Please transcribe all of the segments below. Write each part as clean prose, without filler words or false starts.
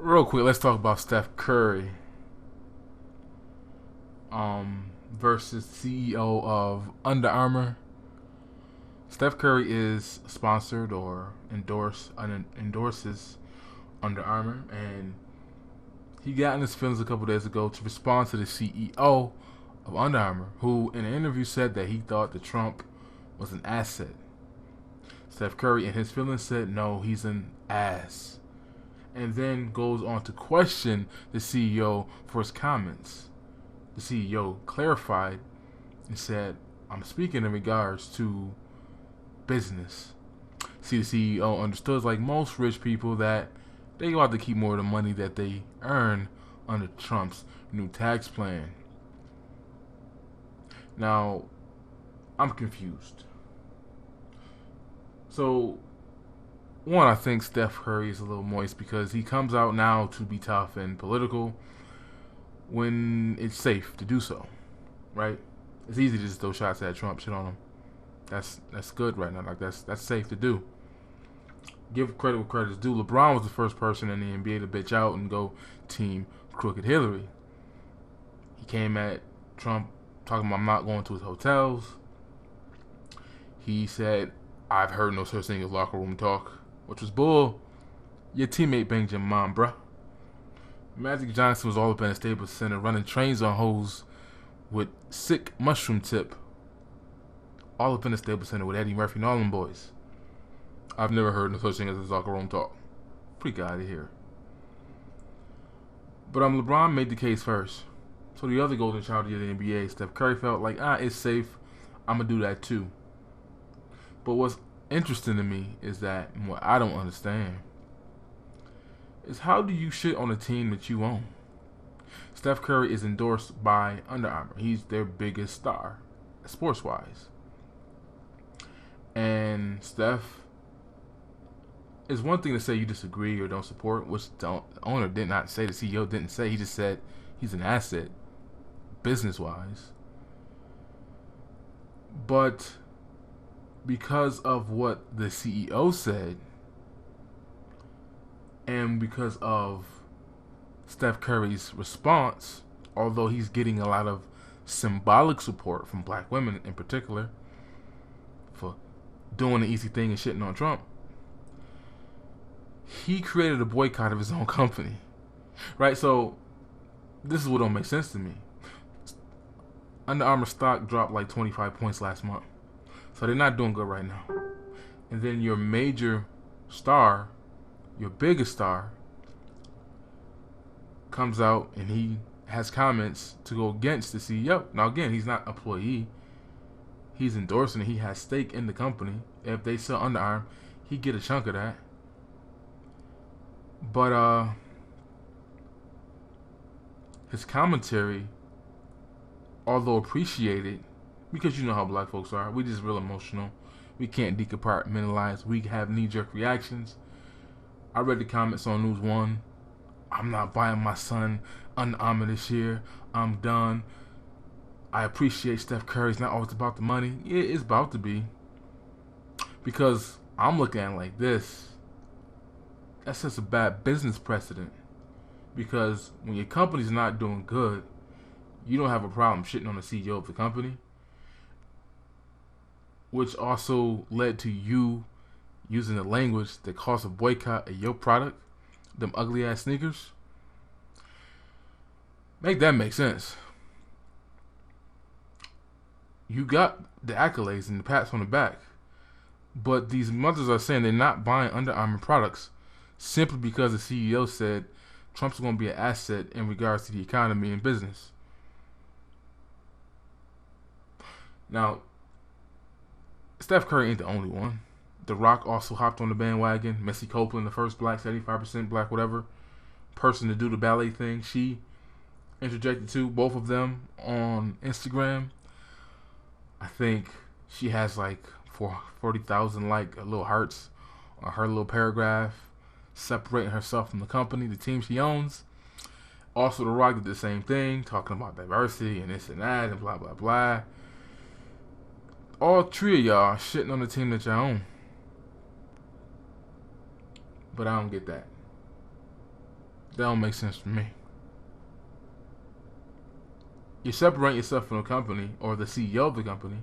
Real quick, let's talk about Steph Curry versus CEO of Under Armour. Steph Curry is sponsored or endorses Under Armour, and he got in his feelings a couple days ago to respond to the CEO of Under Armour, who in an interview said that he thought that Trump was an asset. Steph Curry in his feelings said no, he's an ass, and then goes on to question the CEO for his comments. The CEO clarified and said, I'm speaking in regards to business. See, the CEO understood, like most rich people, that they go out to keep more of the money that they earn under Trump's new tax plan. Now, I'm confused. So, one, I think Steph Curry is a little moist because he comes out now to be tough and political when it's safe to do so, right? It's easy to just throw shots at Trump, shit on him. That's good right now. Like that's safe to do. Give credit where credit is due. LeBron was the first person in the NBA to bitch out and go team crooked Hillary. He came at Trump talking about not going to his hotels. He said, I've heard no such thing as locker room talk, which was bull. Your teammate banged your mom, bruh. Magic Johnson was all up in the Staples Center running trains on hoes with sick mushroom tip. All up in the Staples Center with Eddie Murphy and all them boys. I've never heard no such thing as a locker room talk. Freak out of here. But LeBron made the case first. So the other golden child of the NBA, Steph Curry, felt like, it's safe. I'm going to do that too. But what's interesting to me is that, and what I don't understand, is how do you shit on a team that you own? Steph Curry is endorsed by Under Armour. He's their biggest star, sports-wise. And Steph, it's one thing to say you disagree or don't support, which the owner did not say, the CEO didn't say. He just said he's an asset, business-wise. But because of what the CEO said, and because of Steph Curry's response, although he's getting a lot of symbolic support from black women in particular for doing the easy thing and shitting on Trump, he created a boycott of his own company. Right? So, this is what don't make sense to me. Under Armour stock dropped like 25 points last month. So they're not doing good right now. And then your major star, your biggest star, comes out and he has comments to go against the CEO. Now again, he's not an employee. He's endorsing it. He has stake in the company. If they sell Under Armour, he get a chunk of that. But his commentary, although appreciated, because you know how black folks are, we just real emotional. We can't decompartmentalize. We have knee-jerk reactions. I read the comments on News One. I'm not buying my son Under Armour this year. I'm done. I appreciate Steph Curry. It's not always about the money. Yeah, it's about to be. Because I'm looking at it like this. That's just a bad business precedent. Because when your company's not doing good, you don't have a problem shitting on the CEO of the company. Which also led to you using the language that caused a boycott of your product, them ugly ass sneakers. Make that make sense. You got the accolades and the pats on the back, but these mothers are saying they're not buying Under Armour products simply because the CEO said Trump's going to be an asset in regards to the economy and business. Now, Steph Curry ain't the only one. The Rock also hopped on the bandwagon. Misty Copeland, the first black, 75% black, whatever, person to do the ballet thing, she interjected too, both of them on Instagram. I think she has like 40,000 like little hearts on her little paragraph, separating herself from the company, the team she owns. Also, The Rock did the same thing, talking about diversity and this and that and blah, blah, blah. All three of y'all shitting on the team that y'all own. But I don't get that. That don't make sense to me. You separate yourself from the company or the CEO of the company,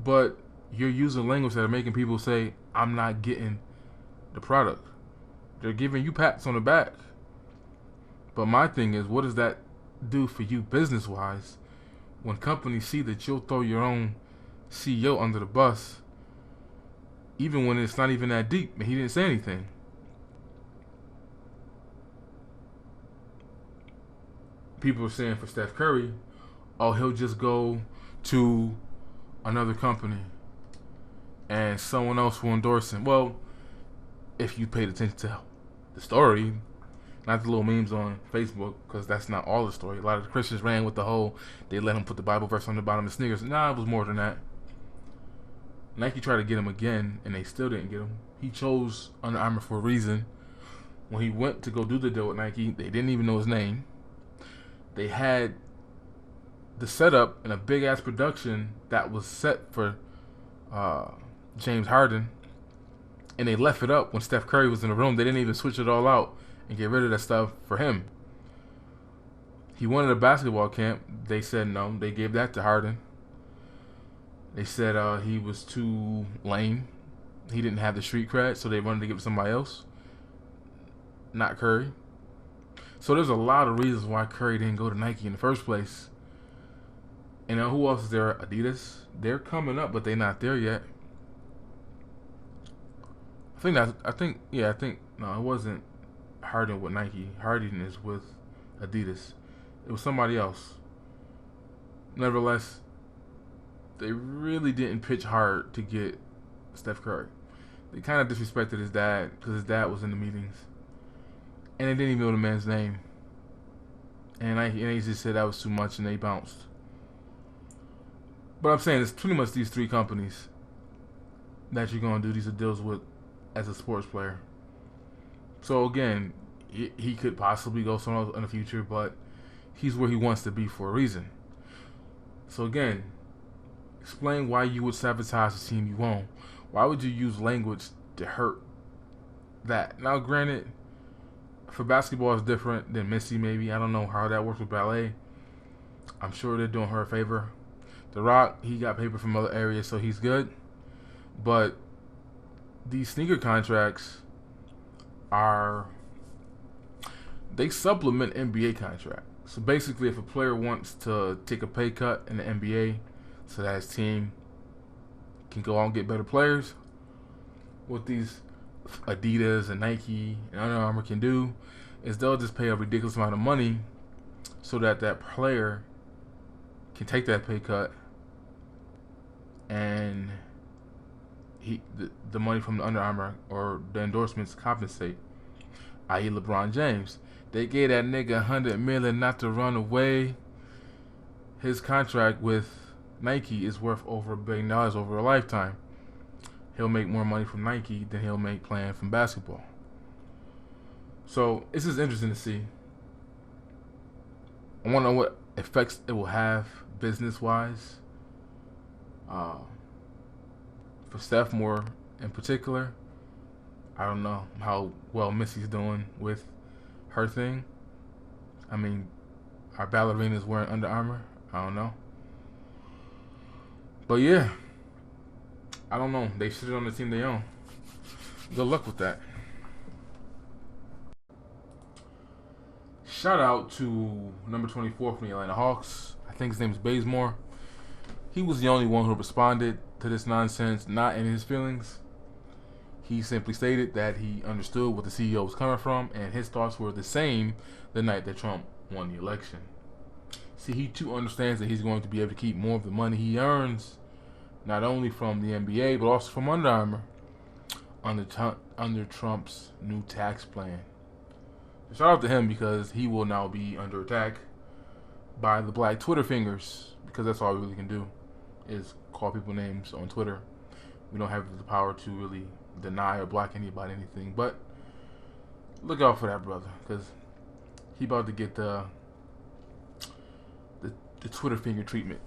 but you're using language that are making people say, I'm not getting the product. They're giving you pats on the back. But my thing is, what does that do for you business wise when companies see that you'll throw your own CEO under the bus, even when it's not even that deep and he didn't say anything? People are saying for Steph Curry, oh, he'll just go to another company and someone else will endorse him. Well, if you paid attention to the story, not the little memes on Facebook, because that's not all the story. A lot of the Christians ran with the whole, they let him put the Bible verse on the bottom of sneakers. Nah, it was more than that. Nike tried to get him again, and they still didn't get him. He chose Under Armour for a reason. When he went to go do the deal with Nike, they didn't even know his name. They had the setup and a big ass production that was set for James Harden, and they left it up when Steph Curry was in the room. They didn't even switch it all out and get rid of that stuff for him. He wanted a basketball camp. They said no. They gave that to Harden. They said he was too lame. He didn't have the street cred, so they wanted to give it to somebody else, not Curry. So there's a lot of reasons why Curry didn't go to Nike in the first place. And now who else is there? Adidas. They're coming up, but they're not there yet. No, it wasn't Harden with Nike. Harden is with Adidas. It was somebody else. Nevertheless, they really didn't pitch hard to get Steph Curry. They kind of disrespected his dad because his dad was in the meetings. And they didn't even know the man's name. And he just said that was too much and they bounced. But I'm saying it's pretty much these three companies that you're going to do these deals with as a sports player. So again, he could possibly go somewhere else in the future, but he's where he wants to be for a reason. So again, explain why you would sabotage the team you own. Why would you use language to hurt that? Now granted, for basketball it's different than Missy maybe. I don't know how that works with ballet. I'm sure they're doing her a favor. The Rock, he got paper from other areas, so he's good. But these sneaker contracts they supplement NBA contracts. So basically, if a player wants to take a pay cut in the NBA so that his team can go out and get better players, what these Adidas and Nike and Under Armour can do is they'll just pay a ridiculous amount of money so that that player can take that pay cut and the money from the Under Armour or the endorsements compensate, i.e. LeBron James. They gave that nigga $100 million not to run away. His contract with Nike is worth over $1 billion over a lifetime. He'll make more money from Nike than he'll make playing from basketball. So this is interesting to see. I want to know what effects it will have business-wise. For Steph more in particular, I don't know how well Missy's doing with her thing. I mean, are ballerinas wearing Under Armour? I don't know. But yeah, I don't know. They shit on the team they own. Good luck with that. Shout out to number 24 from the Atlanta Hawks. I think his name is Bazemore. He was the only one who responded to this nonsense, not in his feelings. He simply stated that he understood what the CEO was coming from, and his thoughts were the same the night that Trump won the election. See, he too understands that he's going to be able to keep more of the money he earns, not only from the NBA, but also from Under Armour, under Trump's new tax plan. So shout out to him because he will now be under attack by the black Twitter fingers, because that's all we really can do is call people names on Twitter. We don't have the power to really deny or block anybody anything, but look out for that brother, because he about to get the Twitter finger treatment.